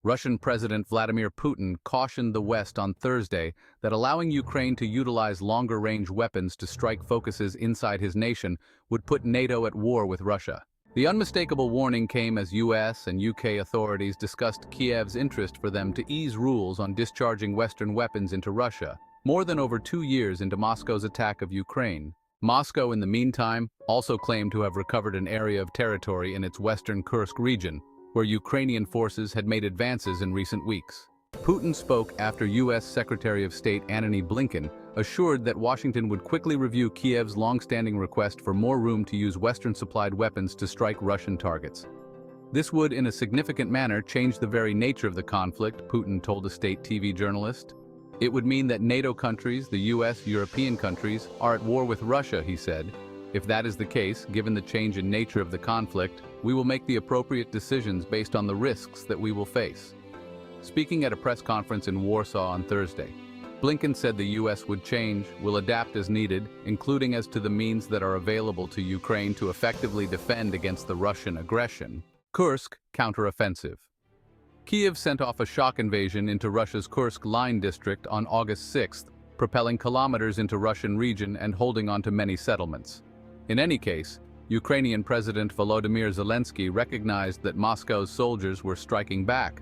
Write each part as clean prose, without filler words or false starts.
Russian President Vladimir Putin cautioned the West on Thursday that allowing Ukraine to utilize longer-range weapons to strike focuses inside his nation would put NATO at war with Russia. The unmistakable warning came as US and UK authorities discussed Kyiv's interest for them to ease rules on discharging Western weapons into Russia, more than over 2 years into Moscow's attack of Ukraine. Moscow, in the meantime, also claimed to have recovered an area of territory in its western Kursk region, where Ukrainian forces had made advances in recent weeks. Putin spoke after U.S. Secretary of State Antony Blinken assured that Washington would quickly review Kyiv's long-standing request for more room to use Western-supplied weapons to strike Russian targets. This would, in a significant manner, change the very nature of the conflict, Putin told a state TV journalist. It would mean that NATO countries, the U.S., European countries, are at war with Russia, he said. If that is the case, given the change in nature of the conflict, we will make the appropriate decisions based on the risks that we will face. Speaking at a press conference in Warsaw on Thursday, Blinken said the U.S. would change, will adapt as needed, including as to the means that are available to Ukraine to effectively defend against the Russian aggression. Kursk, counteroffensive. Kyiv sent off a shock invasion into Russia's Kursk line district on August 6, propelling kilometers into Russian region and holding on to many settlements. In any case, Ukrainian President Volodymyr Zelensky recognized that Moscow's soldiers were striking back.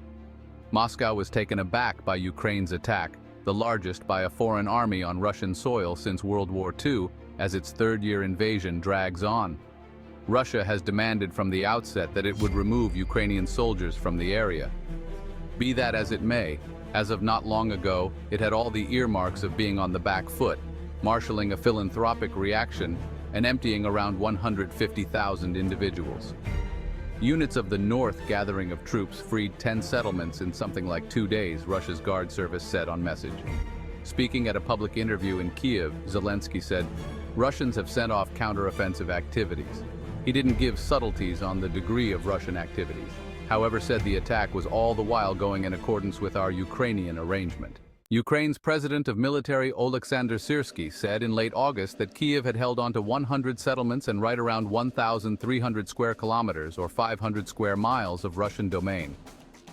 Moscow was taken aback by Ukraine's attack, the largest by a foreign army on Russian soil since World War II, as its third-year invasion drags on. Russia has demanded from the outset that it would remove Ukrainian soldiers from the area. Be that as it may, as of not long ago, it had all the earmarks of being on the back foot, marshalling a philanthropic reaction and emptying around 150,000 individuals. Units of the North gathering of troops freed 10 settlements in something like 2 days, Russia's Guard Service said on message. Speaking at a public interview in Kyiv, Zelensky said, Russians have sent off counteroffensive activities. He didn't give subtleties on the degree of Russian activities, however said the attack was all the while going in accordance with our Ukrainian arrangement. Ukraine's president of military Oleksandr Syrsky said in late August that Kyiv had held on to 100 settlements and right around 1,300 square kilometers or 500 square miles of Russian domain.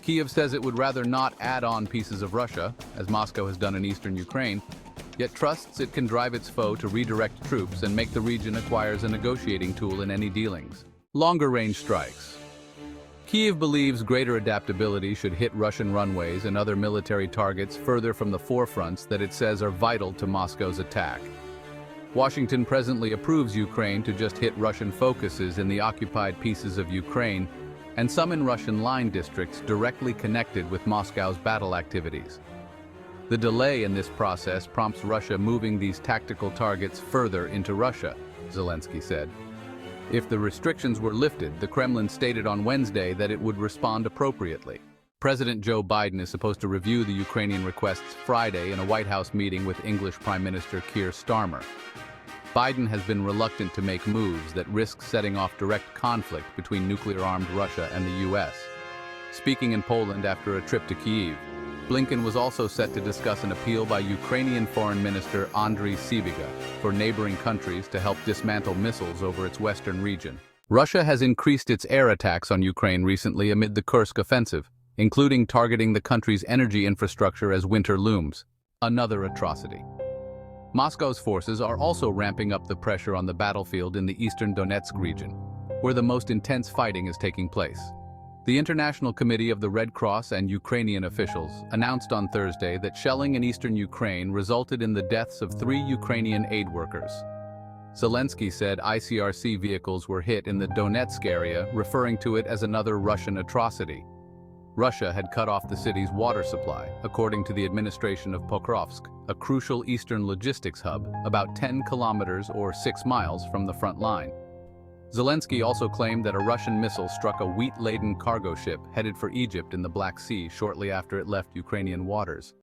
Kyiv says it would rather not add on pieces of Russia, as Moscow has done in eastern Ukraine, yet trusts it can drive its foe to redirect troops and make the region acquires a negotiating tool in any dealings. Longer-range strikes. Kyiv believes greater adaptability should hit Russian runways and other military targets further from the forefronts that it says are vital to Moscow's attack. Washington presently approves Ukraine to just hit Russian focuses in the occupied pieces of Ukraine and some in Russian line districts directly connected with Moscow's battle activities. The delay in this process prompts Russia moving these tactical targets further into Russia, Zelensky said. If the restrictions were lifted, the Kremlin stated on Wednesday that it would respond appropriately. President Joe Biden is supposed to review the Ukrainian requests Friday in a White House meeting with English Prime Minister Keir Starmer. Biden has been reluctant to make moves that risk setting off direct conflict between nuclear-armed Russia and the U.S. Speaking in Poland after a trip to Kyiv, Blinken was also set to discuss an appeal by Ukrainian Foreign Minister Andriy Sybiga for neighboring countries to help dismantle missiles over its western region. Russia has increased its air attacks on Ukraine recently amid the Kursk offensive, including targeting the country's energy infrastructure as winter looms. Another atrocity. Moscow's forces are also ramping up the pressure on the battlefield in the eastern Donetsk region, where the most intense fighting is taking place. The International Committee of the Red Cross and Ukrainian officials announced on Thursday that shelling in eastern Ukraine resulted in the deaths of 3 Ukrainian aid workers. Zelensky said ICRC vehicles were hit in the Donetsk area, referring to it as another Russian atrocity. Russia had cut off the city's water supply, according to the administration of Pokrovsk, a crucial eastern logistics hub, about 10 kilometers or 6 miles from the front line. Zelensky also claimed that a Russian missile struck a wheat-laden cargo ship headed for Egypt in the Black Sea shortly after it left Ukrainian waters.